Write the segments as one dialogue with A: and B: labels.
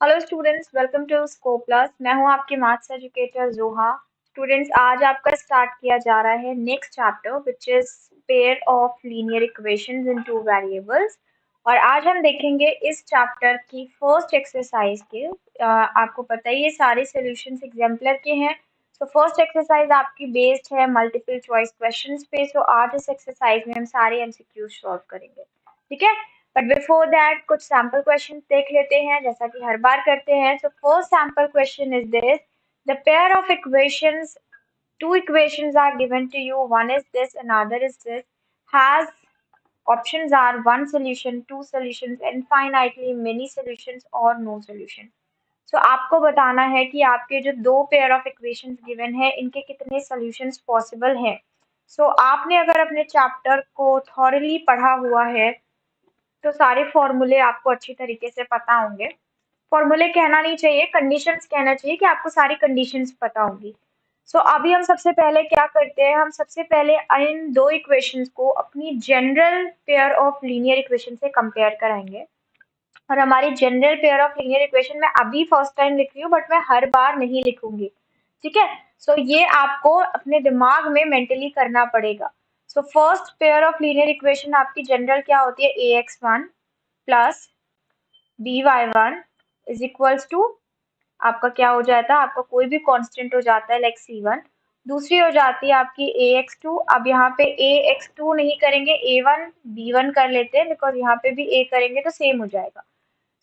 A: Hello students, welcome to Scope Plus. मैं हूं आपकी मैथ्स एजुकेटर जोहा। स्टूडेंट्स, आज आपका स्टार्ट किया जा रहा है next chapter which is pair of linear equations in two variables. और आज हम देखेंगे इस चैप्टर की फर्स्ट एक्सरसाइज के। आपको पता ही ये सारे सॉल्यूशंस एग्जाम्पलर के हैं। सो फर्स्ट एक्सरसाइज आपकी बेस्ड है मल्टीपल चॉइस क्वेश्चंस पे। सो आज इस एक्सरसाइज में हम सारे एमसीक्यूज सॉल्व करेंगे, ठीक है। बट बिफोर दैट कुछ सैम्पल क्वेश्चन देख लेते हैं जैसा कि हर बार करते हैं। So first sample question is this: the pair of equations, two equations are given to you, one is this another is this, has options are one solution, two solutions, infinitely many solutions or no solution. So आपको बताना है कि आपके जो दो pair of equations given है इनके कितने सॉल्यूशंस पॉसिबल हैं। सो आपने अगर अपने चैप्टर को थॉरली पढ़ा हुआ है तो सारे फॉर्मूले आपको अच्छी तरीके से पता होंगे। फॉर्मूले कहना नहीं चाहिए, कंडीशंस कहना चाहिए कि आपको सारी कंडीशंस पता होंगी। सो अभी हम सबसे पहले क्या करते हैं, हम सबसे पहले इन दो इक्वेशंस को अपनी general pair of linear equation से कंपेयर कराएंगे। और हमारी general pair of linear equation मैं अभी फर्स्ट टाइम लिख रही हूँ, बट मैं हर बार नहीं लिखूंगी, ठीक है। सो ये आपको अपने दिमाग में मेंटली करना पड़ेगा। So first pair of linear equation आपकी जनरल क्या होती है, ax1 plus by1 is equals to, आपका क्या हो जाता है, आपका कोई भी कांस्टेंट हो जाता है लाइक c1। दूसरी हो जाती है आपकी ax2। अब यहाँ पे ax2 नहीं करेंगे, a1 b1 कर लेते हैं, बिकॉज यहाँ पे भी a करेंगे तो सेम हो जाएगा।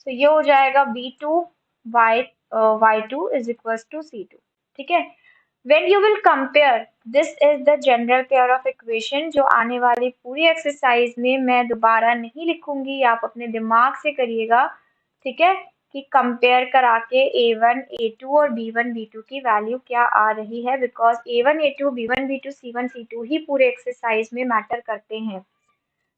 A: तो ये हो जाएगा b2 y2 is equals to c2, ठीक है। when you will compare, this is the general pair of equation। जो आने वाली पूरी एक्सरसाइज में मैं दोबारा नहीं लिखूंगी, आप अपने दिमाग से करिएगा, ठीक है, कि कंपेयर करा के a1 a2 और b1 b2 की वैल्यू क्या आ रही है, because a1 a2 b1 b2 c1 c2 ही पूरे एक्सरसाइज में मैटर करते हैं।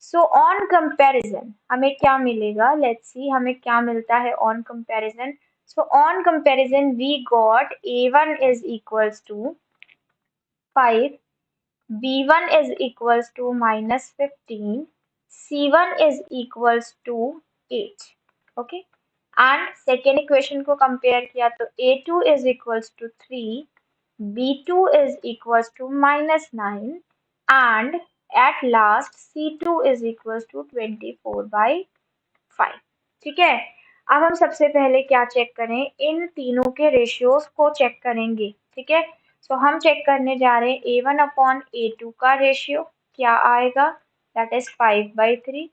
A: सो ऑन कंपैरिजन हमें क्या मिलेगा, लेट्स सी हमें क्या मिलता है on comparison. So on comparison we got a1 is equals to 5, b1 is equals to minus 15, c1 is equals to 8, okay। and second equation को compare किया तो a2 is equals to 3, b2 is equals to minus 9, and at last c2 is equals to 24 by 5, ठीक है। अब हम सबसे पहले क्या चेक करें, इन तीनों के रेशियोज को चेक करेंगे, ठीक है। सो हम चेक करने जा रहे हैं a1 अपॉन a2 का रेशियो क्या आएगा, दैट इज 5/3।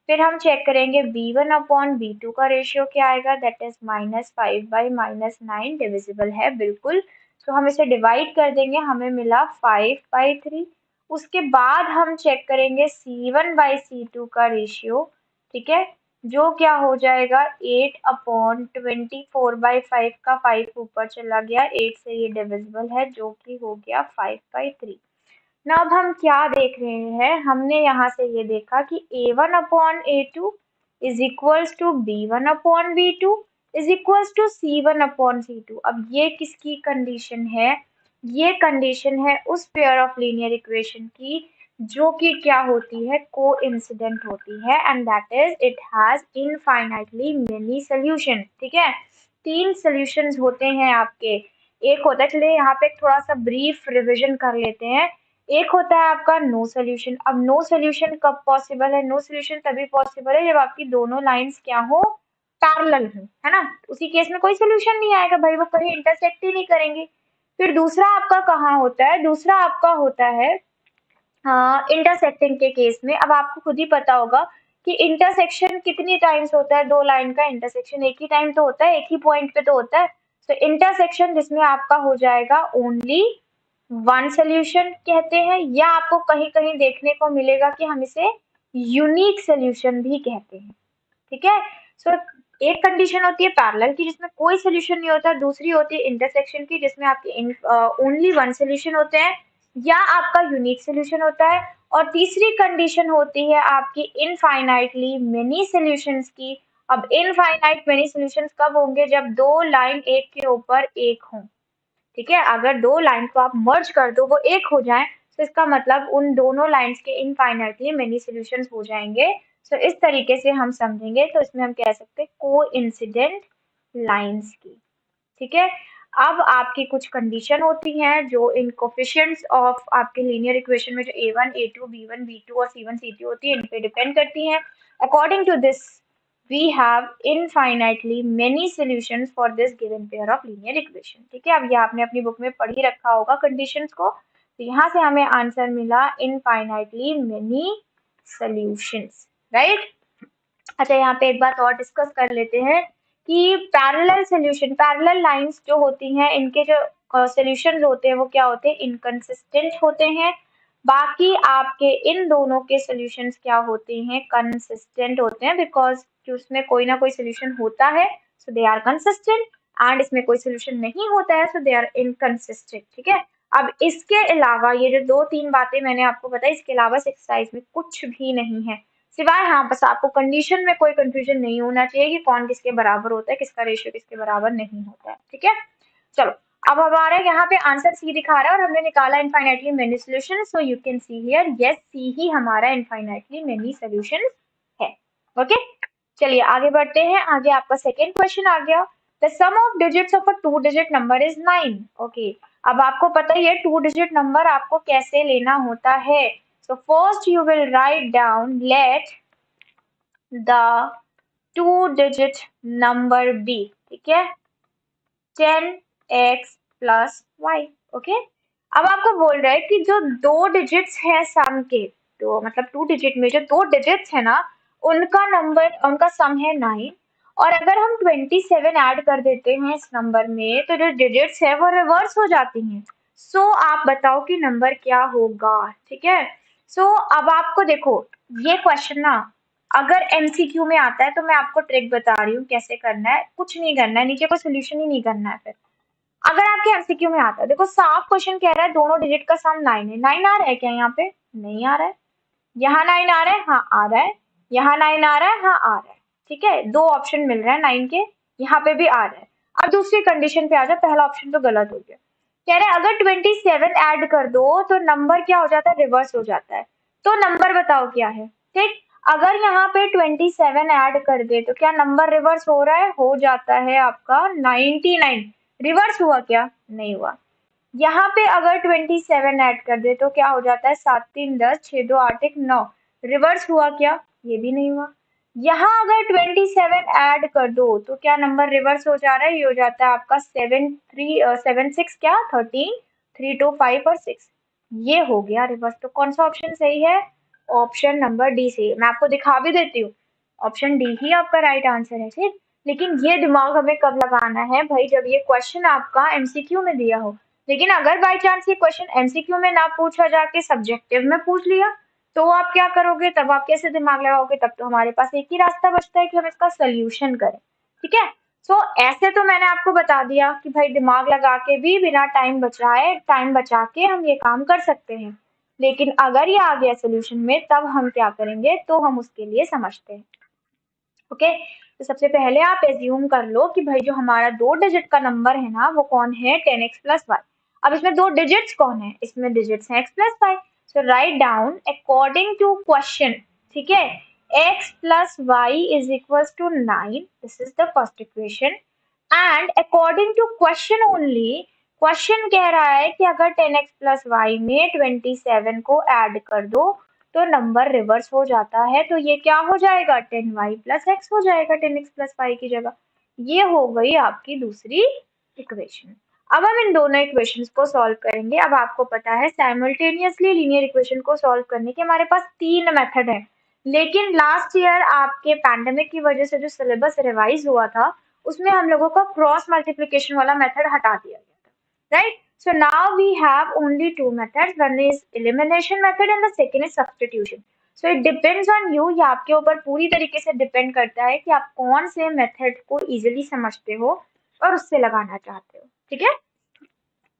A: फिर हम चेक करेंगे b1 अपॉन b2 का रेशियो क्या आएगा, दैट इज -5/-9 डिविजिबल है बिल्कुल। सो हम इसे डिवाइड कर देंगे, हमें मिला 5/3। उसके बाद हम चेक करेंगे c1/c2 का रेशियो, ठीक है, जो क्या हो जाएगा 8/24/5 का 5 ऊपर चला गया, 8 से ये डिविजिबल है जो कि हो गया 5/3। ना अब हम क्या देख रहे हैं, हमने यहाँ से ये देखा कि a1 upon a2 is equals to b1 upon b2 is equals to c1 upon c2। अब ये किसकी कंडीशन है, ये कंडीशन है उस पेयर ऑफ लीनियर इक्वेशन की जो कि क्या होती है, कोइंसिडेंट होती है, and that is it has infinitely many solution, ठीक है। तीन सॉल्यूशंस होते हैं आपके। एक होता है, चलिए यहाँ पे थोड़ा सा ब्रीफ रिविजन कर लेते हैं। एक होता है आपका नो सोल्यूशन। अब नो सोल्यूशन कब पॉसिबल है, नो सोल्यूशन तभी पॉसिबल है जब आपकी दोनों लाइंस क्या हो, पैरेलल हो, है ना। उसी केस में कोई सोल्यूशन नहीं आएगा भाई, वो कहीं इंटरसेक्ट ही नहीं करेंगे। फिर दूसरा आपका कहाँ होता है, दूसरा आपका होता है इंटरसेक्टिंग के केस में। अब आपको खुद ही पता होगा कि इंटरसेक्शन कितनी टाइम्स होता है, दो लाइन का इंटरसेक्शन एक ही टाइम तो होता है, एक ही पॉइंट पे तो होता है। तो इंटरसेक्शन जिसमें आपका हो जाएगा ओनली वन सोल्यूशन कहते हैं, या आपको कहीं कहीं देखने को मिलेगा कि हम इसे यूनिक सोल्यूशन भी कहते हैं, ठीक है। सो एक कंडीशन होती है पैरेलल की जिसमें कोई सोल्यूशन नहीं होता, दूसरी होती है इंटरसेक्शन की जिसमें आपके ओनली वन सोल्यूशन होते हैं या आपका यूनिक सोल्यूशन होता है, और तीसरी कंडीशन होती है आपकी इनफाइनाइटली मेनी सॉल्यूशंस की। अब इनफाइनाइट मेनी सॉल्यूशंस कब होंगे, जब दो लाइन एक के ऊपर एक हों, ठीक है। अगर दो लाइन को आप मर्ज कर दो वो एक हो जाए तो इसका मतलब उन दोनों लाइंस के इनफाइनाइटली मेनी सॉल्यूशंस हो जाएंगे। सो इस तरीके से हम समझेंगे तो इसमें हम कह सकते हैं कोइंसिडेंट लाइंस की। ठीक है, अब आपकी कुछ कंडीशन होती हैं जो इन कोफिशिएंट्स ऑफ आपके लीनियर इक्वेशन में जो a1 a2 b1 b2 और c1 c2 होती है इन पे डिपेंड करती हैं। According to this we have infinitely many solutions for this given pair of linear equation. ठीक है, अब ये आपने अपनी बुक में पढ़ ही रखा होगा कंडीशंस को, तो यहाँ से हमें आंसर मिला इनफाइनाइटली मेनी सॉल्यूशंस, राइट। अच्छा, यहाँ पे एक बात और डिस्कस कर लेते हैं कि पैरेलल सॉल्यूशन, पैरेलल लाइंस जो होती हैं इनके जो सॉल्यूशंस होते हैं वो क्या होते हैं, इनकंसिस्टेंट होते हैं। बाकी आपके इन दोनों के सॉल्यूशंस क्या होते हैं, कंसिस्टेंट होते हैं, बिकॉज उसमें कोई ना कोई सॉल्यूशन होता है, सो दे आर कंसिस्टेंट, एंड इसमें कोई सॉल्यूशन नहीं होता है, सो दे आर इनकंसिस्टेंट। ठीक है, अब इसके अलावा ये जो दो तीन बातें मैंने आपको बताई, इसके अलावा इस एक्सरसाइज में कुछ भी नहीं है, सिवाय हाँ बस आपको कंडीशन में कोई कंफ्यूजन नहीं होना चाहिए कि कौन किसके बराबर होता है, किसका रेशियो किसके बराबर नहीं होता है। ठीक है, चलो अब हमारा यहाँ पे आंसर सी दिखा रहा है और हमने निकाला infinitely many solution, so you can see here yes see ही हमारा इनफाइनाइटली मेनी सॉल्यूशन है। ओके, चलिए आगे बढ़ते हैं। आगे आपका सेकेंड क्वेश्चन आ गया, the sum of digits of a 2 digit number is 9। Okay, अब आपको पता ही है 2 डिजिट नंबर आपको कैसे लेना होता है। So first you will write down let the 2-digit number be, ठीक है, 10x plus y। ओके, अब आपको बोल रहा है कि जो दो डिजिट्स है सम के, तो मतलब 2 डिजिट में जो दो डिजिट्स है ना उनका नंबर, उनका सम है 9, और अगर हम 27 ऐड कर देते हैं इस नंबर में तो जो डिजिट्स है वो रिवर्स हो जाती हैं। सो आप बताओ कि नंबर क्या होगा। ठीक है, सो अब आपको देखो ये क्वेश्चन ना अगर एमसीक्यू में आता है तो मैं आपको ट्रिक बता रही हूँ कैसे करना है, कुछ नहीं करना है, नीचे कोई सोल्यूशन ही नहीं करना है। फिर अगर आपके एमसीक्यू में आता है, देखो साफ क्वेश्चन कह रहा है दोनों डिजिट का सम 9 है, 9 आ रहा है क्या यहाँ पे, नहीं आ रहा है, यहाँ 9 आ रहा है, हाँ आ रहा है, यहाँ 9 आ रहा है, हाँ आ रहा है। ठीक है, दो ऑप्शन मिल रहे हैं 9 के, यहाँ पे भी आ रहा है। अब दूसरी कंडीशन पे आ जाए, पहला ऑप्शन तो गलत हो गया, कह रहे हैं अगर 27 ऐड कर दो तो नंबर क्या हो जाता है, रिवर्स हो जाता है। तो नंबर बताओ क्या है। ठीक, अगर यहाँ पे 27 ऐड कर दे तो क्या नंबर रिवर्स हो रहा है, हो जाता है आपका 99। रिवर्स हुआ क्या, नहीं हुआ। यहाँ पे अगर 27 ऐड कर दे तो क्या हो जाता है, 7 3 10 6 2 8 1 9। रिवर्स हुआ क्या, ये भी नहीं हुआ। यहाँ अगर 27 ऐड कर दो तो क्या नंबर रिवर्स हो जा रहा है, ये हो जाता है आपका 7 3 7 6 क्या 13 3 2 5 और 6, ये हो गया रिवर्स। तो कौन सा ऑप्शन सही है, ऑप्शन नंबर डी सही है। मैं आपको दिखा भी देती हूँ, ऑप्शन डी ही आपका राइट आंसर है। ठीक, लेकिन ये दिमाग हमें कब लगाना है भाई, जब ये क्वेश्चन आपका एमसीक्यू में दिया हो। लेकिन अगर बाई चांस ये क्वेश्चन एमसीक्यू में ना पूछा जाके सब्जेक्टिव में पूछ लिया तो आप क्या करोगे, तब आप कैसे दिमाग लगाओगे, तब तो हमारे पास एक ही रास्ता बचता है कि हम इसका सोल्यूशन करें। ठीक है, सो ऐसे तो मैंने आपको बता दिया कि भाई दिमाग लगा के भी बिना टाइम बचाए, टाइम बचा के हम ये काम कर सकते हैं, लेकिन अगर ये आ गया सोल्यूशन में तब हम क्या करेंगे, तो हम उसके लिए समझते हैं। ओके, तो सबसे पहले आप एज्यूम कर लो कि भाई जो हमारा दो डिजिट का नंबर है ना वो कौन है, 10x प्लस वाई। अब इसमें दो डिजिट्स कौन है, इसमें डिजिट्स हैं x plus y. So write down according to question, ठीक है, x plus y is equal to 9, this is the first equation, and according to question only, question कह रहा है कि अगर 10x प्लस वाई में 27 को ऐड कर दो तो नंबर रिवर्स हो जाता है, तो ये क्या हो जाएगा, 10y प्लस एक्स हो जाएगा 10x प्लस वाई की जगह। ये हो गई आपकी दूसरी इक्वेशन। अब हम इन दोनों इक्वेशंस को सॉल्व करेंगे। अब आपको पता है साइमल्टेनियसली लीनियर इक्वेशन को सॉल्व करने के हमारे पास तीन मेथड है, लेकिन लास्ट ईयर आपके पैंडेमिक की वजह से जो सिलेबस रिवाइज हुआ था उसमें हम लोगों का क्रॉस मल्टीप्लिकेशन वाला मेथड हटा दिया गया था, right. So now we have only two methods. One is elimination method and the second is substitution. So it depends on you. ये आपके ऊपर पूरी तरीके से डिपेंड करता है कि आप कौन से मेथड को इजीली समझते हो और उससे लगाना चाहते हो। ठीक है,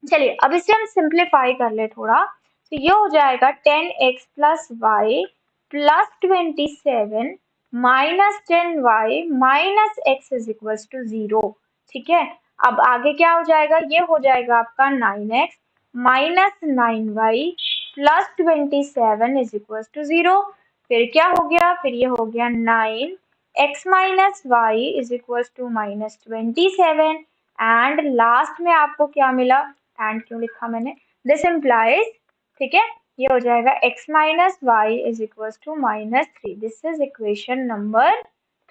A: चलिए अब इसे हम सिंप्लीफाई कर ले थोड़ा, तो ये हो जाएगा 10x plus y plus 27 minus 10y minus x is equal to 0। ठीक है, अब आगे क्या हो जाएगा, ये हो जाएगा आपका 9x minus 9y plus 27 is equal to 0। फिर क्या हो गया, फिर ये हो गया 9 x minus y is equal to minus 27 and last में आपको क्या मिला, एंड क्यों लिखा मैंने, दिस इम्प्लाइज, ठीक है, ये हो जाएगा x minus y is equal to minus 3. This is equation number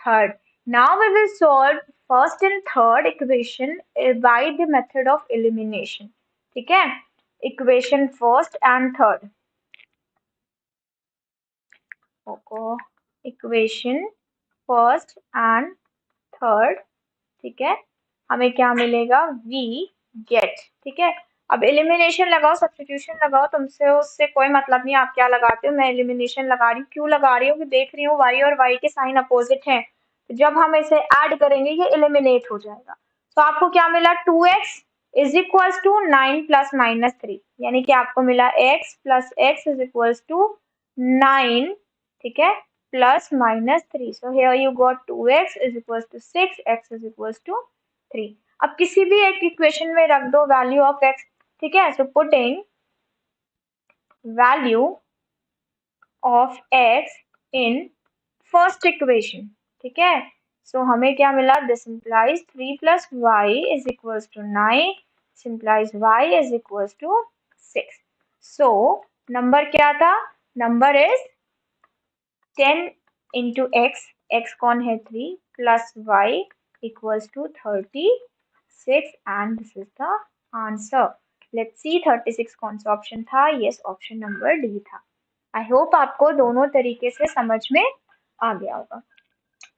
A: third. Now we will solve first and third equation by the method of elimination. ठीक है, equation first and third, equation first and third, ठीक है, हमें क्या मिलेगा, we get. ठीक है, अब एलिमिनेशन लगाओ, सब्स्टिट्यूशन लगाओ, तुमसे उससे कोई मतलब नहीं आप क्या लगाते हो, मैं एलिमिनेशन लगा रही हूँ. क्यों लगा रही हूँ कि देख रही हूँ y और y के साइन अपोजिट हैं, तो जब हम इसे ऐड करेंगे ये एलिमिनेट हो जाएगा. तो आपको क्या मिला, 2x is equals to 9 plus minus 3, यानी कि आपको मिला x प्लस x इज इक्वल्स टू 9, ठीक है, plus minus 3. So here you got 2x is equals to 6, x is equals to 3. अब किसी भी एक इक्वेशन में रख दो वैल्यू ऑफ x. ठीक है, so putting value of x in first equation. ठीक है, सो हमें क्या मिला, this implies 3 plus y is equals to 9, this implies y is equals to 6. So number क्या था, नंबर इज 10 इंटू x कौन है 3, plus y equals to 36 and this is the answer. Let's see 36 कौन सा option था, yes option number D था. I hope आपको दोनों तरीके से समझ में आ गया होगा.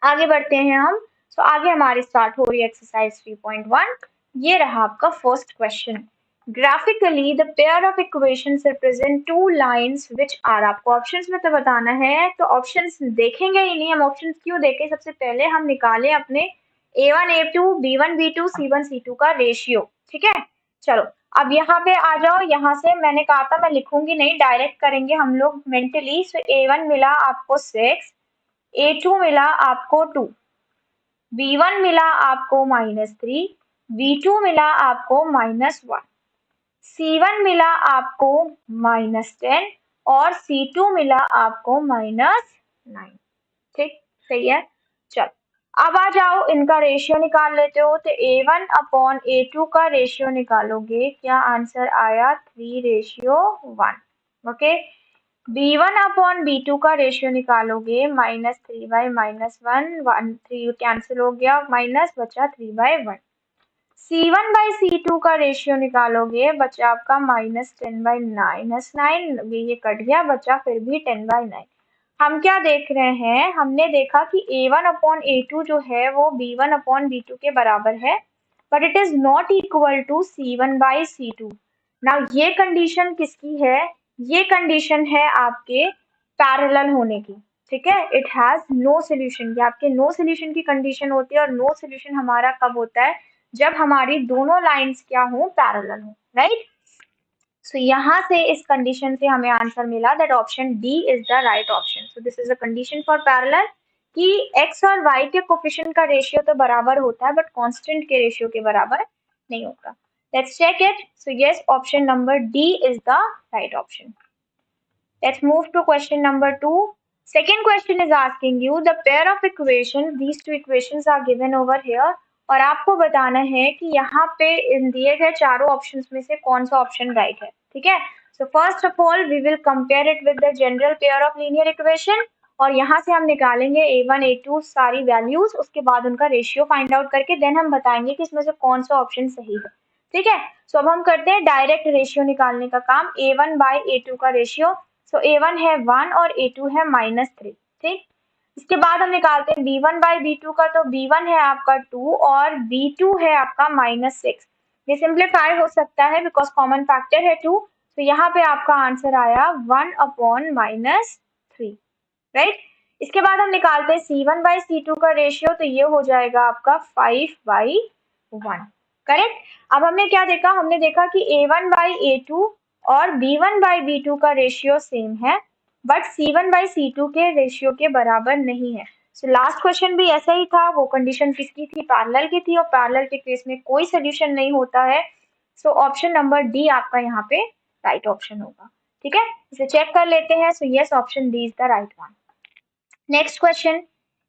A: आगे बढ़ते हैं हम. सो आगे हमारी स्टार्ट हो रही है एक्सरसाइज 3.1. ये रहा आपका first question. Graphically the pair of equations represent two lines which are. आपको ऑप्शंस में तो बताना है, तो ऑप्शंस देखेंगे ही नहीं हम. ऑप्शंस क्यों देखें, सबसे पहले हम निकालें अपने a1 a2 b1 b2 c1 c2 का रेशियो. ठीक है, चलो अब यहाँ पे आ जाओ. यहाँ से मैंने कहा था मैं लिखूंगी नहीं, डायरेक्ट करेंगे हम लोग मेंटली. सो a1 मिला आपको 6, a2 मिला आपको 2, b1 मिला आपको -3, b2 मिला आपको -1, C1 मिला आपको -10 और C2 मिला आपको -9. ठीक, सही है. चल अब आ जाओ, इनका रेशियो निकाल लेते हो. तो A1 अपॉन A2 का रेशियो निकालोगे, क्या आंसर आया, 3:1. ओके, B1 अपॉन B2 का रेशियो निकालोगे, -3/-1, 3 कैंसिल हो गया, माइनस बचा 3/1. C1 बाई C2 का रेशियो निकालोगे, बचा आपका -10/-9, ये कट गया, बचा फिर भी 10/9. हम क्या देख रहे हैं, हमने देखा कि A1 अपॉन A2 जो है वो B1 अपॉन B2 के बराबर है, but it is not equal to C1 by C2. Now ये कंडीशन किसकी है, ये कंडीशन है आपके पैरेलल होने की. ठीक है, इट हैज नो सोल्यूशन. ये आपके नो सोल्यूशन की कंडीशन होती है, और नो सोल्यूशन हमारा कब होता है, जब हमारी दोनों लाइंस क्या हो, पैरेलल हो. राइट, सो यहाँ से इस कंडीशन से हमें आंसर मिला that option D is the right option. So this is a condition for parallel कि x और y के कोफिशिएंट का रेशियो तो बराबर होता है, बट कांस्टेंट के रेशियो के बराबर नहीं होता. Let's check it. So yes, option number D is the right option. Let's move to question number 2. Second question is asking you the pair of equations. These two equations are given over here. और आपको बताना है कि यहाँ पे इन दिए गए चारों ऑप्शंस में से कौन सा ऑप्शन राइट है. ठीक है, so first of all we will compare it with the general pair of linear equation. और यहाँ से हम निकालेंगे a1 a2 सारी वैल्यूज, उसके बाद उनका रेशियो फाइंड आउट करके देन हम बताएंगे कि इसमें से कौन सा ऑप्शन सही है. ठीक है, सो अब हम करते हैं डायरेक्ट रेशियो निकालने का काम. a1 बाई a2 का रेशियो, सो A1 है 1 और A2 है -3. ठीक, इसके बाद हम निकालते हैं B1 बाई B2 का. तो B1 है आपका 2 और B2 है आपका -6. ये सिंप्लीफाई हो सकता है बिकॉज कॉमन फैक्टर है 2. तो यहाँ पे आपका आंसर आया 1 अपॉन -3. राइट, इसके बाद हम निकालते हैं C1 बाई C2 का रेशियो. तो ये हो जाएगा आपका 5/1. करेक्ट. अब हमने क्या देखा, हमने देखा कि A1 बाई A2 और B1 बाई B2 का रेशियो सेम है, बट C1 बाई C2 के रेशियो के बराबर नहीं है. सो लास्ट क्वेश्चन भी ऐसा ही था. वो कंडीशन किसकी थी, पैरेलल की थी, और पैरेलल के केस में कोई सोल्यूशन नहीं होता है. सो ऑप्शन नंबर डी आपका यहाँ पे राइट ऑप्शन होगा. ठीक है, इसे चेक कर लेते हैं. So yes, option D is the right one. Next question,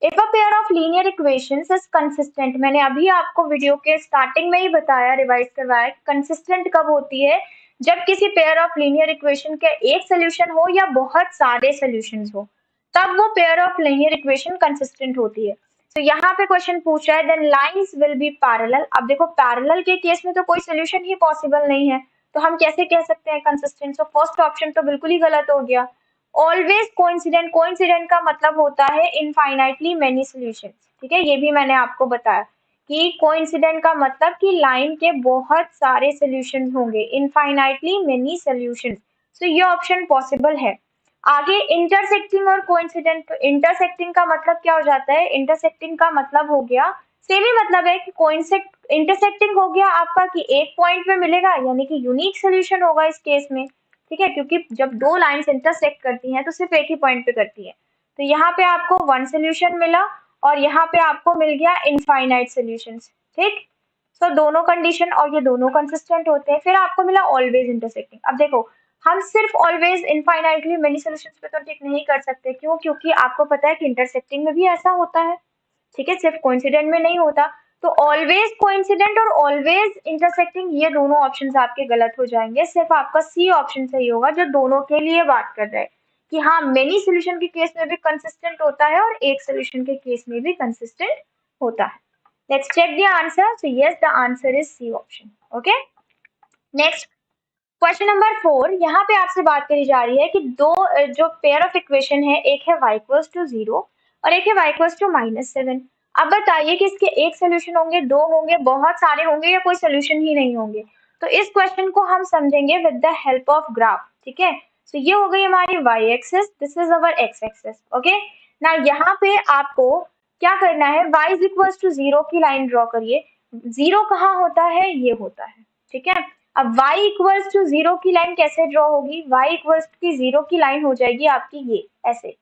A: if a pair of linear equations is consistent, मैंने अभी आपको वीडियो के स्टार्टिंग में ही बताया, रिवाइज करवाया, कंसिस्टेंट कब होती है, जब किसी पेयर ऑफ लीनियर इक्वेशन के एक सोल्यूशन हो या बहुत सारे सॉल्यूशंस हो, तब वो pair of linear equation consistent होती है। तो यहाँ पे क्वेश्चन पूछा है then lines will be parallel. अब देखो पैरेलल के केस में तो कोई सोल्यूशन ही पॉसिबल नहीं है, तो हम कैसे कह सकते हैं कंसिस्टेंट? सो फर्स्ट ऑप्शन तो बिल्कुल ही गलत हो गया। ऑलवेज कोइंसिडेंट, कोइंसिडेंट का मतलब होता है इनफाइनाइटली मेनी सॉल्यूशंस, ठीक है, ये भी मैंने आपको बताया कि कोइंसिडेंट का मतलब कि लाइन के बहुत सारे सॉल्यूशंस होंगे, इनफाइनाइटली मेनी सॉल्यूशंस। सो ये ऑप्शन पॉसिबल है। आगे इंटरसेक्टिंग और कोइंसिडेंट, तो इंटरसेक्टिंग का मतलब क्या हो जाता है? इंटरसेक्टिंग का मतलब हो गया, सेम ही मतलब है कि कोइंसेक्ट इंटरसेक्टिंग हो गया आपका कि एक पॉइंट पे मिलेगा, यानी कि यूनिक सोल्यूशन होगा इस केस में, ठीक है, क्योंकि जब दो लाइंस इंटरसेक्ट करती हैं तो सिर्फ एक ही पॉइंट पे करती है। तो यहाँ पे आपको वन सोल्यूशन मिला और यहाँ पे आपको मिल गया इनफाइनाइट सोल्यूशंस, ठीक। सो दोनों कंडीशन और ये दोनों कंसिस्टेंट होते हैं। फिर आपको मिला ऑलवेज इंटरसेक्टिंग। अब देखो हम सिर्फ ऑलवेज इनफाइनाइटली मेनी सॉल्यूशंस पे तो टिक नहीं कर सकते, क्यों? क्योंकि आपको पता है कि इंटरसेक्टिंग में भी ऐसा होता है, ठीक है, सिर्फ कोइंसिडेंट में नहीं होता। तो ऑलवेज कोइंसिडेंट और ऑलवेज इंटरसेक्टिंग ये दोनों ऑप्शंस आपके गलत हो जाएंगे, सिर्फ आपका सी ऑप्शन सही होगा जो दोनों के लिए बात कर रहा है कि हाँ मेनी सोल्यूशन के केस में भी कंसिस्टेंट होता है और एक सोल्यूशन के केस में भी कंसिस्टेंट होता है। Let's check the answer. So yes, the answer is C option. Okay, next question number 4, यहाँ पे आपसे बात करी जा रही है कि दो जो पेयर ऑफ इक्वेशन है, एक है y इक्वल्स टू 0 और एक है y इक्वल्स टू -7। अब बताइए कि इसके एक सोल्यूशन होंगे, दो होंगे, बहुत सारे होंगे या कोई सोल्यूशन ही नहीं होंगे? तो इस क्वेश्चन को हम समझेंगे with the help of graph, ठीक है। सो ये हो गई हमारी y axis, this is our x axis. Okay, ना यहाँ पे आपको क्या करना है, y इज इक्वल्स टू 0 की लाइन ड्रॉ करिए। 0 कहाँ होता है? ये होता है, ठीक है। अब y इक्वल्स टू 0 की लाइन कैसे ड्रॉ होगी? y इक्वल्स की 0 की लाइन हो जाएगी आपकी ये ऐसे,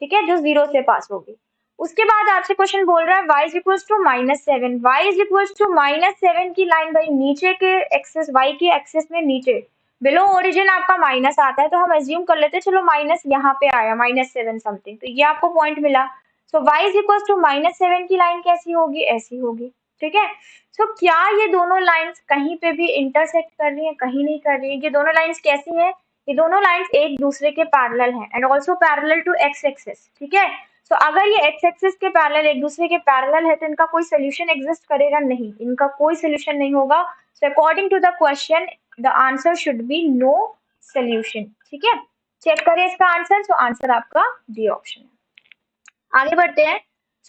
A: ठीक है, जो 0 से पास होगी। उसके बाद आपसे क्वेश्चन बोल रहा है y is equals to -7, y is equals to -7 की लाइन भाई नीचे के एक्सिस, y के एक्सिस में नीचे बिलो ओरिजिन आपका माइनस आता है, तो हम एज्यूम कर लेते हैं चलो माइनस यहाँ पे आया -7 समथिंग, तो ये आपको पॉइंट मिला। सो y इज इक्वल्स टू -7 की लाइन कैसी होगी? ऐसी होगी, ठीक है। सो क्या ये दोनों लाइंस कहीं पे भी इंटरसेक्ट कर रही है? कहीं नहीं कर रही है। ये दोनों लाइंस कैसी हैं? ये दोनों लाइंस एक दूसरे के पैरेलल हैं and also parallel to x axis, ठीक है। सो अगर ये एक्स एक्सिस के पैरेलल एक दूसरे के पैरेलल है तो इनका कोई सोल्यूशन एग्जिस्ट करेगा नहीं, इनका कोई सोल्यूशन नहीं होगा। So according to the question the answer should be no solution, ठीक है। चेक करें इसका आंसर। सो आंसर आपका डी ऑप्शन है। आगे बढ़ते हैं।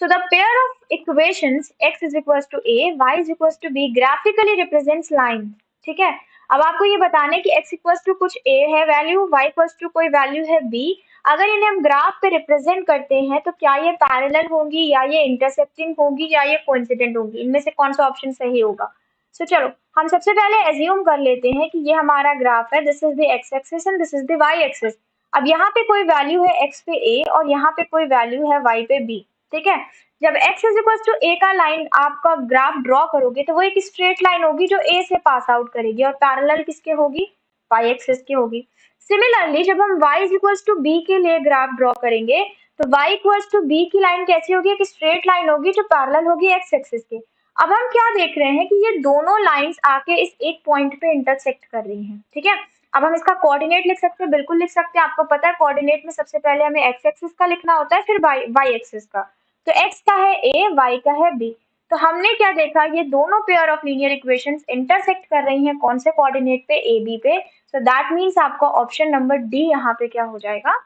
A: So the pair of equations x is equals to a, y is equals to b graphically represents line, ठीक है। अब आपको ये बताना है कि x equals to कुछ a है वैल्यू, y equals to कोई वैल्यू है b। अगर इन्हें हम ग्राफ पे रिप्रेजेंट करते हैं तो क्या ये पैरेलल होंगी या ये इंटरसेक्टिंग होंगी या ये कोइंसिडेंट होंगी? इनमें से कौन सा ऑप्शन सही होगा? सो चलो हम सबसे पहले एज्यूम कर लेते हैं कि ये हमारा ग्राफ है, this is the x axis and this is the y axis. अब यहाँ पे कोई वैल्यू है x पे a और यहाँ पे कोई वैल्यू है y पे b, ठीक है। जब x is equal to a का लाइन आपका ग्राफ ड्रॉ करोगे तो वो एक स्ट्रेट लाइन होगी जो a से पास आउट करेगी और पैरेलल किसके होगी? y एक्सिस की होगी। सिमिलरली जब हम y is equal to b के लिए ग्राफ ड्रॉ करेंगे तो y इक्वल टू b की लाइन कैसी होगी? एक स्ट्रेट लाइन होगी जो पैरेलल होगी x एक्सिस के। अब हम क्या देख रहे हैं कि ये दोनों लाइंस आके इस एक पॉइंट पे इंटरसेक्ट कर रही हैं, ठीक है। अब हम इसका कोऑर्डिनेट लिख सकते हैं, बिल्कुल लिख सकते हैं। आपको पता है कोऑर्डिनेट में सबसे पहले हमें x एक्सिस का लिखना होता है, फिर y एक्सिस का। तो x का है a, y का है b। तो हमने क्या देखा, ये दोनों pair of linear equations intersect कर रही हैं कौन से कोऑर्डिनेट पे? a b पे। सो दैट मींस आपका ऑप्शन नंबर डी यहाँ पे क्या हो जाएगा?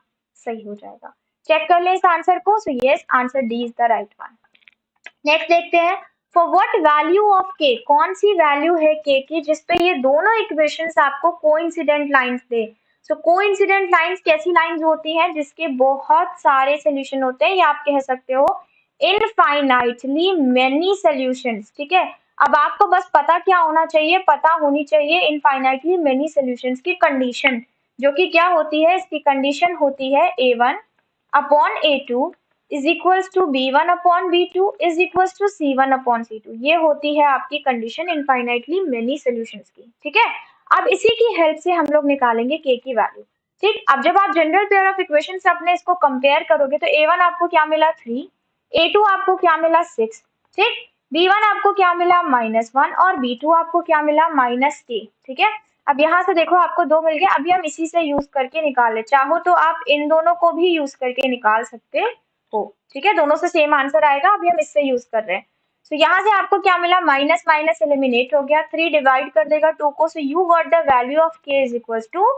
A: सही हो जाएगा। चेक कर ले इस आंसर को। So yes, answer D is the right one. Next देखते हैं, for what value of k, कौन सी वैल्यू है k की जिसपे ये दोनों इक्वेशंस आपको कोइंसिडेंट लाइंस दे। सो कोइंसिडेंट लाइंस कैसी लाइंस होती हैं? जिसके बहुत सारे सोल्यूशन होते हैं, या आप कह सकते हो इनफाइनाइटली मेनी सोल्यूशंस, ठीक है। अब आपको बस पता क्या होना चाहिए? पता होनी चाहिए इनफाइनाइटली मेनी सोल्यूशंस की कंडीशन, जो कि क्या होती है? इसकी कंडीशन होती है a1 upon a2 is equals to b1 upon b2 is equals to c1 upon c2। ये होती है आपकी कंडीशन इनफाइनाइटली मेनी सॉल्यूशंस की, ठीक है। अब इसी की हेल्प से हम लोग निकालेंगे k की वैल्यू, ठीक। अब जब आप जनरल पेयर ऑफ इक्वेशन से अपने इसको कंपेयर करोगे तो a1 आपको क्या मिला? 3, A2 आपको क्या मिला 6, ठीक। B1 आपको क्या मिला -1 और B2 आपको क्या मिला -k, ठीक है। अब यहाँ से देखो आपको 2 मिल गए, अभी हम इसी से यूज करके निकाल ले, चाहो तो आप इन दोनों को भी यूज करके निकाल सकते हो, ठीक है। दोनों से सेम आंसर आएगा, अभी हम इससे यूज कर रहे हैं। तो यहाँ से आपको क्या मिला, माइनस माइनस एलिमिनेट हो गया, 3 डिवाइड कर देगा 2 को, so you got the value of k is equal to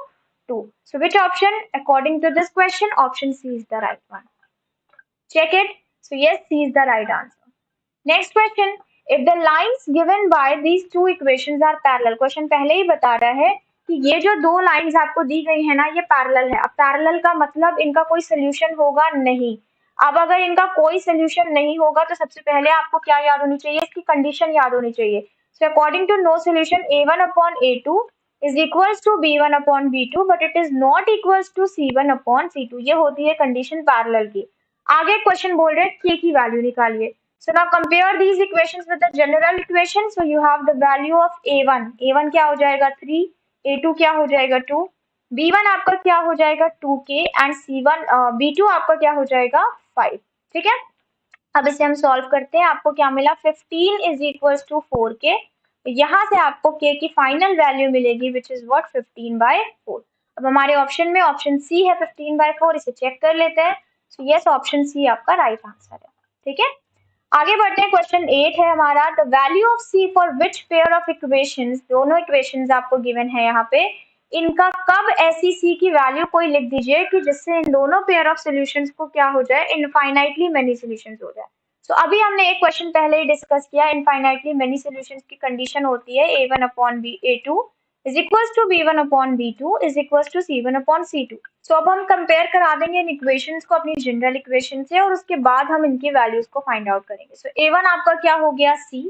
A: 2. So which option according to this question, option C is the right one. Check it. So yes, C is the right answer. Next question, if the lines given by these two equations are parallel, question पहले ही बता रहा है कि ये जो दो lines आपको दी गई है ना, ये पैरेलल है। अब पैरेलल का मतलब इनका कोई सोल्यूशन होगा नहीं। अब अगर इनका कोई सोल्यूशन नहीं होगा तो सबसे पहले आपको क्या याद होनी चाहिए, इसकी कंडीशन याद होनी चाहिए। So according to no solution A1 upon A2 is equals to B1 upon B2 but it is not equals to C1 upon C2, ये होती है कंडीशन पैरेलल की। आगे क्वेश्चन बोल रहे हैं k की वैल्यू निकालिए। So now compare these equations with the general equation. So you have the value of A1. A1 क्या हो जाएगा 3, A2 क्या हो जाएगा 2, B1 आपका क्या हो जाएगा 2k and C1 B2 आपका क्या हो जाएगा 5, ठीक है। अब इसे हम सॉल्व करते हैं, आपको क्या मिला 15 is equals to 4k। यहाँ से आपको k की फाइनल वैल्यू मिलेगी विच इज व्हाट 15/4। अब हमारे ऑप्शन में ऑप्शन सी है 15/4, इसे चेक कर लेते हैं। सो यस, ऑप्शन सी आपका राइट आंसर है, ठीक है। आगे बढ़ते हैं, क्वेश्चन 8 है हमारा, the value of c for which pair of equations, दोनों इक्वेशंस आपको गिवन है यहाँ पे, इनका कब ऐसी c की वैल्यू कोई लिख दीजिए कि जिससे इन दोनों पेयर ऑफ सॉल्यूशंस को क्या हो जाए, इनफाइनाइटली मेनी सॉल्यूशंस हो जाए। सो अभी हमने एक क्वेश्चन पहले ही डिस्कस किया, इनफाइनाइटली मेनी सॉल्यूशंस की कंडीशन होती है A1 upon A2 is equals to B1 upon B2 is equals to C1 upon C2। सो अब हम कंपेयर करा देंगे इन इक्वेशंस को अपनी जनरल इक्वेशन से और उसके बाद हम इनकी वैल्यूज को फाइंड आउट करेंगे। सो A1 आपका क्या हो गया C,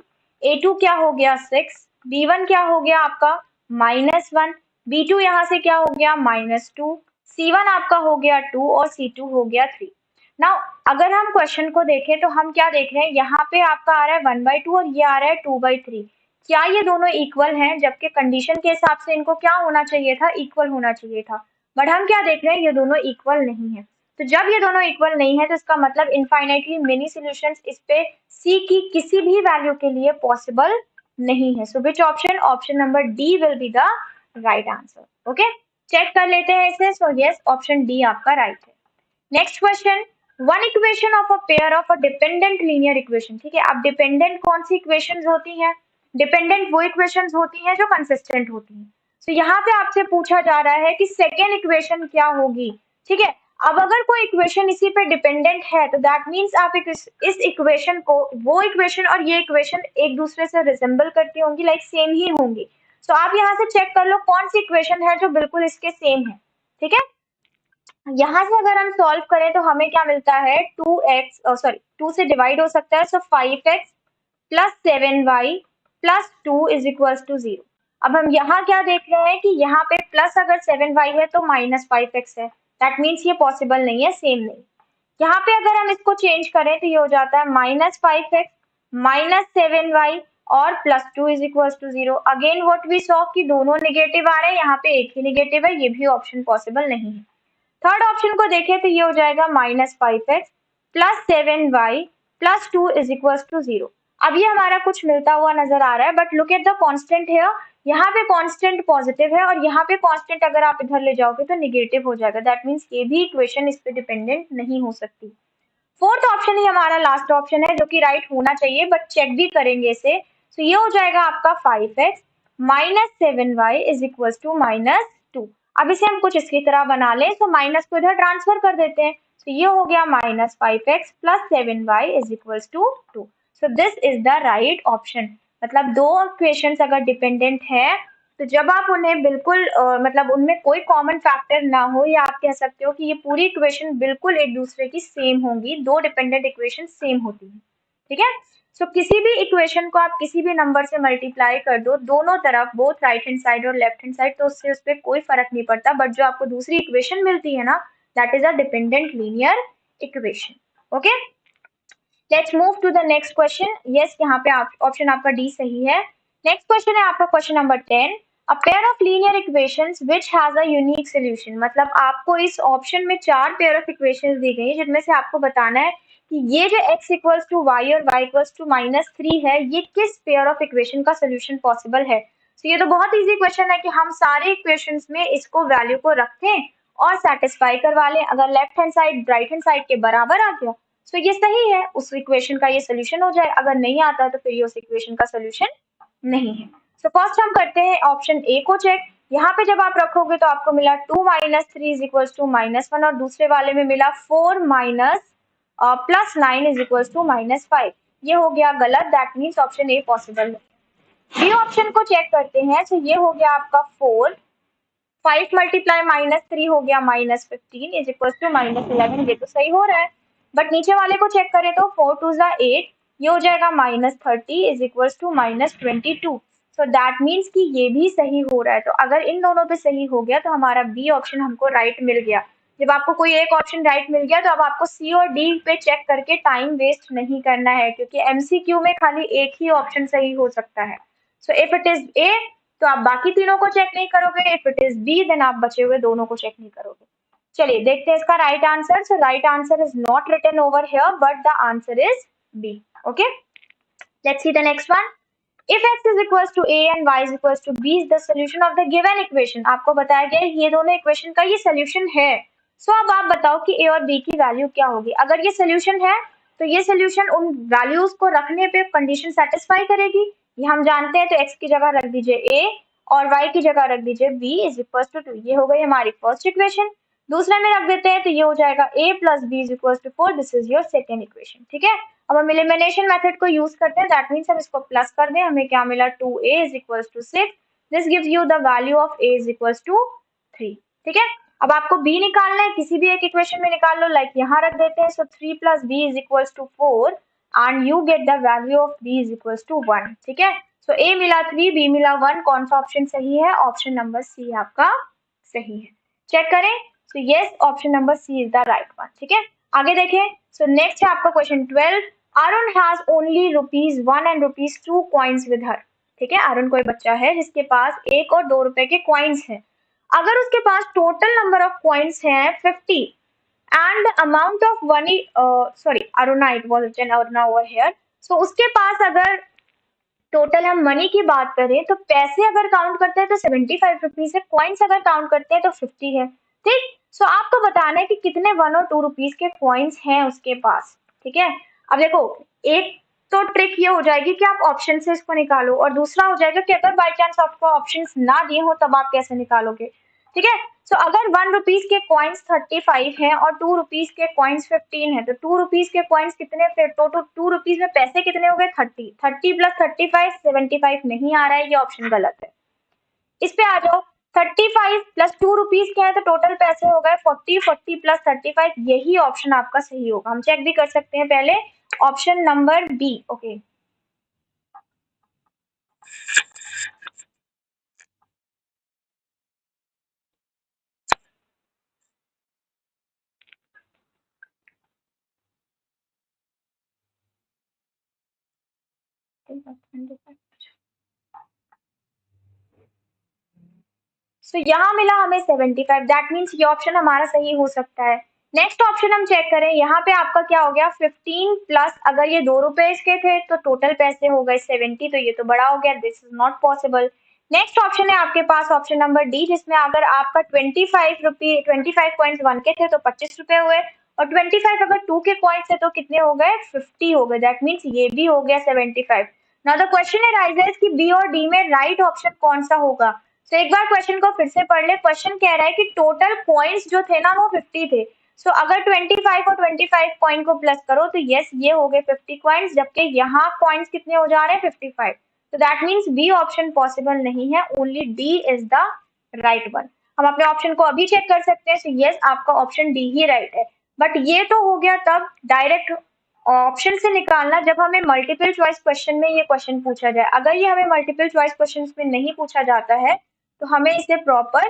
A: A2 क्या हो गया 6, B1 क्या हो गया आपका -1, B2 यहाँ से क्या हो गया -2, C1 आपका हो गया 2 और C2 हो गया 3। नाउ अगर हम क्वेश्चन को देखें तो हम क्या देख रहे हैं, यहाँ पे आपका आ रहा है 1/2 और ये आ रहा है 2/3। क्या ये दोनों इक्वल हैं, जबकि कंडीशन के हिसाब से इनको क्या होना चाहिए था, इक्वल होना चाहिए था। बट हम क्या देख रहे हैं, ये दोनों इक्वल नहीं है। तो जब ये दोनों इक्वल नहीं है तो इसका मतलब इनफाइनाइटली मेनी सॉल्यूशंस इस पे सी की किसी भी वैल्यू के लिए पॉसिबल नहीं है। So which option, option number D will be the right answer. Okay, check कर लेते हैं इसे। सो यस, ऑप्शन डी आपका राइट है। Next question, one equation of a pair of a dependent linear equation, ठीक है। अब डिपेंडेंट कौन सी इक्वेशंस होती हैं, डिपेंडेंट वो इक्वेशंस होती हैं जो कंसिस्टेंट होती हैं। तो यहाँ पे आपसे पूछा जा रहा है कि सेकेंड इक्वेशन क्या होगी, ठीक है। अब अगर कोई इक्वेशन इसी पे डिपेंडेंट है तो दैट मीन्स आप इस इक्वेशन को, वो इक्वेशन और ये इक्वेशन एक दूसरे से रिजेंबल करती होंगी, लाइक सेम ही होंगी। तो आप यहाँ से चेक कर लो कौन सी इक्वेशन है जो बिल्कुल इसके सेम है, ठीक है। यहाँ से अगर हम सॉल्व करें तो हमें क्या मिलता है 2 से डिवाइड हो सकता है, so 5x plus 7y plus 2 is equal to 0। अब हम यहाँ क्या देख रहे हैं कि यहाँ पे प्लस अगर 7y है तो -5x है, दैट मीन्स ये पॉसिबल नहीं है, सेम नहीं। यहाँ पे अगर हम इसको चेंज करें तो ये हो जाता है -5x माइनस 7y और +2 is equal to 0। Again what we saw कि दोनों निगेटिव आ रहे हैं, यहाँ पे एक ही निगेटिव है, ये भी ऑप्शन पॉसिबल नहीं है। थर्ड ऑप्शन को देखें तो ये हो जाएगा -5x plus 7y plus 2 is equal to 0। अब ये हमारा कुछ मिलता हुआ नजर आ रहा है, but look at the constant here, यहाँ पे कांस्टेंट पॉजिटिव है और यहाँ पे कांस्टेंट अगर आप इधर ले जाओगे तो निगेटिव हो जाएगा, दैट मीन्स ये भी इक्वेशन इस पे डिपेंडेंट नहीं हो सकती। फोर्थ ऑप्शन ही हमारा लास्ट ऑप्शन है जो कि राइट होना चाहिए, बट चेक भी करेंगे इसे। तो ये हो जाएगा आपका 5x minus 7y is equal to -2। अब इसे हम कुछ इसकी तरह बना लें, तो माइनस को इधर ट्रांसफर कर देते हैं, तो ये हो गया -5x plus 7y is equal to 2। So this is the right option. मतलब दो इक्वेशंस अगर डिपेंडेंट है तो जब आप उन्हें बिल्कुल मतलब उनमें कोई कॉमन फैक्टर ना हो, या आप कह सकते हो कि ये पूरी इक्वेशन बिल्कुल एक दूसरे की सेम होंगी, दो डिपेंडेंट इक्वेशन सेम होती हैं, ठीक है। सो किसी भी इक्वेशन को आप किसी भी नंबर से मल्टीप्लाई कर दो दोनों तरफ, बोथ राइट हैंड साइड और लेफ्ट हैंड साइड, तो उससे उस पर कोई फर्क नहीं पड़ता, बट जो आपको दूसरी इक्वेशन मिलती है ना, that is a dependent linear equation. Okay, let's move to the next question. Yes, यहाँ पे ऑप्शन आपका डी सही है। नेक्स्ट क्वेश्चन है आपका question number 10, a pair of linear equations which has a unique solution. मतलब आपको इस ऑप्शन में 4 पेयर ऑफ इक्वेशंस दी गई है जिनमें से आपको बताना है कि ये जो x इक्वल्स टू वाई और y इक्वल्स टू -3 है, ये किस पेयर ऑफ इक्वेशन का सोल्यूशन पॉसिबल है। तो ये तो बहुत इजी क्वेश्चन है कि हम सारे इक्वेशंस में इसको वैल्यू को रखें और सेटिस्फाई करवा लें। अगर left hand side right hand side के बराबर आ गया तो ये सही है, उस इक्वेशन का ये सोल्यूशन हो जाए। अगर नहीं आता तो फिर ये उस इक्वेशन का सोल्यूशन नहीं है। सो फर्स्ट हम करते हैं ऑप्शन ए को चेक। यहाँ पे जब आप रखोगे तो आपको मिला 2 - 3 इज इक्वल्स टू -1 और दूसरे वाले में मिला 4 माइनस +9 इज इक्वल्स टू -5। ये हो गया गलत, that means option a possible है। बी ऑप्शन को चेक करते हैं। तो ये हो गया आपका 4, 5 मल्टीप्लाई -3 हो गया -15 इज इक्वल टू -11। ये तो सही हो रहा है, बट नीचे वाले को चेक करें तो 4 2 8, ये हो जाएगा -30 is equal to -22। So that means कि ये भी सही हो रहा है। तो अगर इन दोनों पे सही हो गया तो हमारा बी ऑप्शन हमको राइट मिल गया। जब आपको कोई एक ऑप्शन राइट मिल गया तो अब आपको सी और डी पे चेक करके टाइम वेस्ट नहीं करना है, क्योंकि एमसीक्यू में खाली एक ही ऑप्शन सही हो सकता है। So if it is A तो आप बाकी तीनों को चेक नहीं करोगे, if it is B then आप बचे हुए दोनों को चेक नहीं करोगे। चलिए देखते हैं इसका right answer. So right answer is not written over here but the answer is B. Okay, let's see the next one. If x is equals to a and y is equals to b is the solution of the given equation। आपको बताया गया ये दोनों equation का ये solution है। सो अब आप बताओ कि a और b की वैल्यू क्या होगी। अगर ये सोल्यूशन है तो ये सोल्यूशन उन वैल्यूज को रखने पे कंडीशन सेटिस्फाई करेगी, ये हम जानते हैं। तो x की जगह रख दीजिए a और y की जगह रख दीजिए b इज इक्वल टू 2। ये हो गई हमारी फर्स्ट इक्वेशन। दूसरा में रख देते हैं तो ये हो जाएगा a plus b is equal to 4। This is your second equation. ठीक है, अब हम एलिमिनेशन मेथड को यूज करते हैं, दैट मींस हम इसको प्लस कर दें। हमें क्या मिला 2a is equals to 6। This gives you the value of a is equals to 3। ठीक है, अब आपको b निकालना है, किसी भी एक इक्वेशन में निकाल लो, लाइक यहाँ रख देते हैं। So 3 + b is equals to 4 and you get the value of b is equals to 1। ठीक है, सो a मिला 3, b मिला 1। कौन सा ऑप्शन सही है? ऑप्शन नंबर सी आपका सही है। चेक करें। So yes, option number C is the right one. ठीक है, आगे देखें। सो नेक्स्ट है आपका question 12। Arun has only ₹1 and ₹2 coins with her। ठीक है, अरुण कोई बच्चा है जिसके पास 1 और 2 रुपए के कॉइन्स हैं। अगर उसके पास टोटल नंबर ऑफ कॉइन्स हैं 50 and amount of money, sorry Aruna, it was written Aruna over here. So उसके पास अगर टोटल हम मनी की बात करें तो पैसे अगर काउंट करते हैं तो 75 रुपीज है, कॉइन्स अगर काउंट करते हैं तो 50 है। ठीक, सो आपको बताना है कि कितने 1 और 2 रुपीज के कॉइन्स हैं उसके पास। ठीक है, अब देखो, एक तो ट्रिक ये हो जाएगी कि आप ऑप्शन से इसको निकालो, और दूसरा हो जाएगा कि अगर बाय चांस आपको ऑप्शंस ना दिए हो तब आप कैसे निकालोगे। ठीक है, सो अगर 1 रुपीज के कॉइन्स 35 हैं और 2 रुपीज के कॉइन्स 15 है, तो 2 रुपीज के कॉइन्स कितने, फिर टोटल 2 रुपीज में पैसे कितने हो गए? 30। 30 + 35 75 नहीं आ रहा है, ये ऑप्शन गलत है। इस पे आ जाओ। 35 + 2 रुपीज क्या है, तो टोटल पैसे हो गए 40। 40 + 35, यही ऑप्शन आपका सही होगा। हम चेक भी कर सकते हैं पहले, ऑप्शन नंबर बी। ओके, सो यहाँ मिला हमें 75, दैट मीन्स ये ऑप्शन हमारा सही हो सकता है। नेक्स्ट ऑप्शन हम चेक करें। यहाँ पे आपका क्या हो गया 15 प्लस, अगर ये 2 रुपए के थे तो टोटल पैसे हो गए 70, तो ये तो बड़ा हो गया, this is not possible. Next option है आपके पास ऑप्शन नंबर डी, जिसमें अगर आपका 25 कॉइन्स 1 के थे तो 25 रुपए हुए, और 25 अगर 2 के कॉइन्स थे तो कितने हो गए? 50 हो गए, दैट मीन्स ये भी हो गया 75। नाउ द क्वेश्चन अराइजेस कि बी और डी में राइट ऑप्शन कौन सा होगा। तो एक बार क्वेश्चन को फिर से पढ़ ले। क्वेश्चन कह रहा है कि टोटल कॉइन्स जो थे ना वो 50 थे। सो अगर 25 और 25 कॉइन को प्लस करो तो यस ये हो गए 50 कॉइन्स, जबकि यहाँ कॉइन्स कितने हो जा रहे हैं? 55। तो that means B option possible नहीं है, only D is the right one. हम अपने ऑप्शन को अभी चेक कर सकते हैं। सो यस, आपका ऑप्शन डी ही राइट है। बट ये तो हो गया तब डायरेक्ट ऑप्शन से निकालना जब हमें मल्टीपल चॉइस क्वेश्चन में ये क्वेश्चन पूछा जाए। अगर ये हमें मल्टीपल चॉइस क्वेश्चन में नहीं पूछा जाता है तो हमें इसे प्रॉपर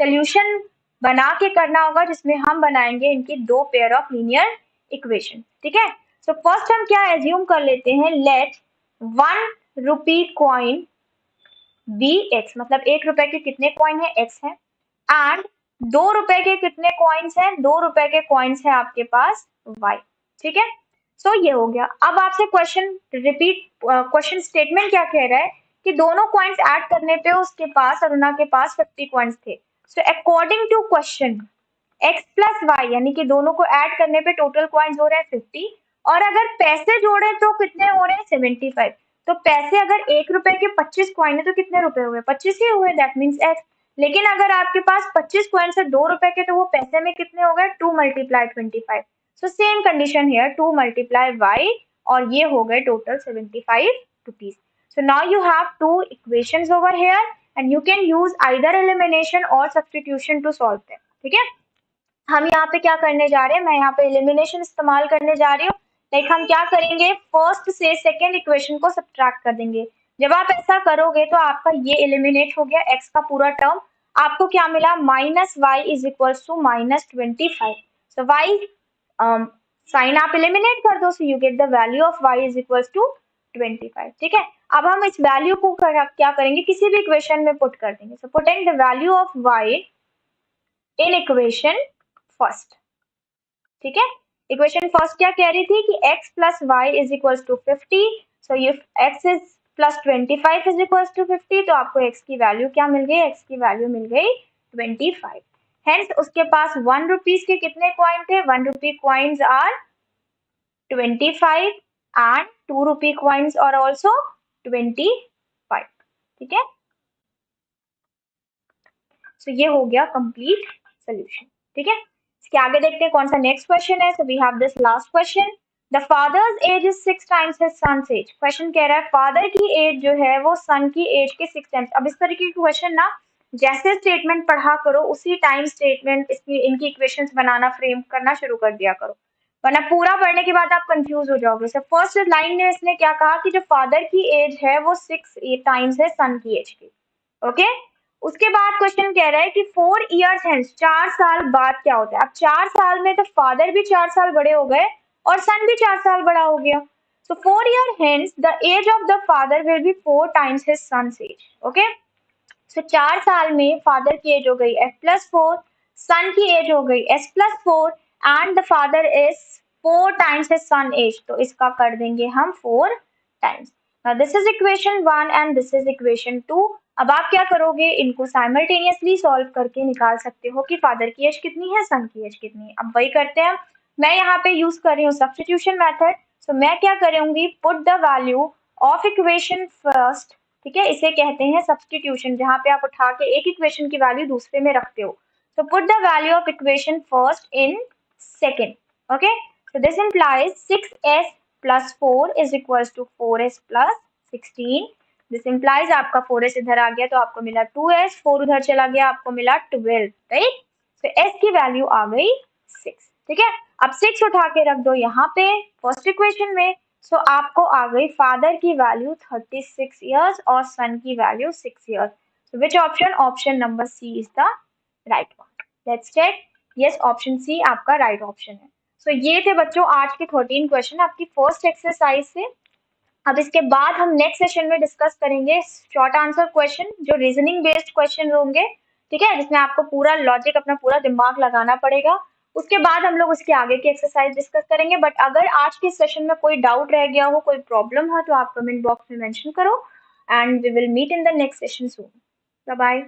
A: सोल्यूशन बना के करना होगा, जिसमें हम बनाएंगे इनकी 2 पेयर ऑफ लीनियर इक्वेशन। ठीक है, सो फर्स्ट हम क्या एज्यूम कर लेते हैं, let 1 rupee coin be x, मतलब 1 रुपए के कितने कॉइन है? एक्स है। एंड 2 रुपए के कितने कॉइन्स हैं? 2 रुपए के कॉइन्स है आपके पास वाई। ठीक है, सो ये हो गया। अब आपसे क्वेश्चन स्टेटमेंट क्या कह रहा है कि दोनों कॉइन्स ऐड करने पे उसके पास अरुणा के पास 50 कॉइन्स थे। So according to question x plus y यानी कि दोनों को ऐड करने पे टोटल कॉइन्स हो रहे हैं 50 और अगर पैसे जोड़े तो कितने हो रहे हैं 75। तो पैसे अगर 1 रुपए के 25 कॉइन है तो कितने रुपए हुए 25 ही हुए, दैट मीन्स x। लेकिन अगर आपके पास 25 कॉइन्स है 2 रुपए के तो वो पैसे में कितने हो गए 2 multiply 25। So same condition here 2 multiply y और ये हो गए total 75 rupees. So now you have two equations over here and you can use either elimination or substitution to solve them. ठीक है, हम यहाँ पे क्या करने जा रहे हैं, मैं यहाँ पे एलिमिनेशन इस्तेमाल करने जा रही हूँ। लाइक हम क्या करेंगे, फर्स्ट से सेकेंड इक्वेशन को सब्ट्रैक्ट कर देंगे। जब आप ऐसा करोगे तो आपका ये एलिमिनेट हो गया, एक्स का पूरा टर्म। आपको क्या मिला, minus y is equal to -25। So y sign आप एलिमिनेट कर दो, so you get the value of y is equal to 25। ठीक है, अब हम इस वैल्यू को क्या करेंगे, किसी भी इक्वेशन में पुट कर देंगे। So putting the value of y in equation first. ठीक है, इक्वेशन फर्स्ट क्या कह रही थी कि x plus y is equal to 50। So ये x is plus 25 is equal to 50, तो आपको x की वैल्यू क्या मिल गई, x की वैल्यू मिल गई 25। हेंस उसके पास 1 रुपीज के कितने कॉइन थे, 1 rupee coins are 25 and 2 rupee coins are also 25। ठीक है, सो ये हो गया कंप्लीट सोल्यूशन। ठीक है, इसके आगे देखते हैं कौन सा नेक्स्ट क्वेश्चन है। So we have this last question, the father's age is 6 times his sons age. Question कह रहा है फादर की एज जो है वो सन की एज के 6 टाइम्स। अब इस तरीके की क्वेश्चन ना जैसे स्टेटमेंट पढ़ा करो उसी टाइम स्टेटमेंट इसकी इनकी इक्वेशंस बनाना फ्रेम करना शुरू कर दिया करो, वरना पूरा पढ़ने के बाद आप कंफ्यूज हो जाओगे। सो फर्स्ट लाइन में इसने क्या कहा कि जो फादर की एज है वो 6 टाइम्स है सन की एज की। ओके, उसके बाद क्वेश्चन कह रहा है कि 4 इयर्स हेंस, 4 साल बाद क्या होता है। अब 4 साल में तो फादर भी 4 साल बड़े हो गए और सन भी 4 साल बड़ा हो गया। So 4 year hence the age of the father will be 4 times his sons age. Okay, so 4 साल में फादर की एज हो गई f+4, सन की एज हो गई s+4 and the father is 4 times his son age, तो इसका कर देंगे हम 4 times. Now this is equation 1 and this is equation 2। अब आप क्या करोगे, इनको साइमल्टेनियसली सॉल्व करके निकाल सकते हो कि फादर की एज कितनी है, सन की एज कितनी है। अब वही करते हैं, मैं यहाँ पे यूज कर रही हूँ सब्स्टिट्यूशन मेथड। सो मैं क्या करूंगी, put the value of equation first. ठीक है, इसे कहते हैं सब्स्टिट्यूशन, जहाँ पे आप उठा के एक इक्वेशन की वैल्यू दूसरे में रखते हो। So put the value of equation first in second. Okay, so this implies 6s plus 4 is equal to 4s plus 16। This implies आपका 4s इधर आ गया तो आपको मिला 2s, 4 उधर चला गया आपको मिला 12, राइट। तो s की वैल्यू आ गई 6। ठीक है, अब 6 उठा के रख दो यहाँ पे फर्स्ट इक्वेशन में। सो आपको आ गई फादर की वैल्यू 36 इयर्स और सन की value 6 years. So which option, option number C is the right one. Let's check, yes option C आपका राइट ऑप्शन है। सो ये थे बच्चों आज के 13 क्वेश्चन आपकी फर्स्ट एक्सरसाइज से। अब इसके बाद हम नेक्स्ट सेशन में डिस्कस करेंगे शॉर्ट आंसर क्वेश्चन, जो रीजनिंग बेस्ड क्वेश्चन होंगे। ठीक है, जिसमें आपको पूरा लॉजिक अपना पूरा दिमाग लगाना पड़ेगा। उसके बाद हम लोग उसके आगे की एक्सरसाइज डिस्कस करेंगे। बट अगर आज के सेशन में कोई डाउट रह गया हो, कोई प्रॉब्लम हो, तो आप कमेंट बॉक्स में मेंशन करो and we will meet in the next session soon. Bye bye.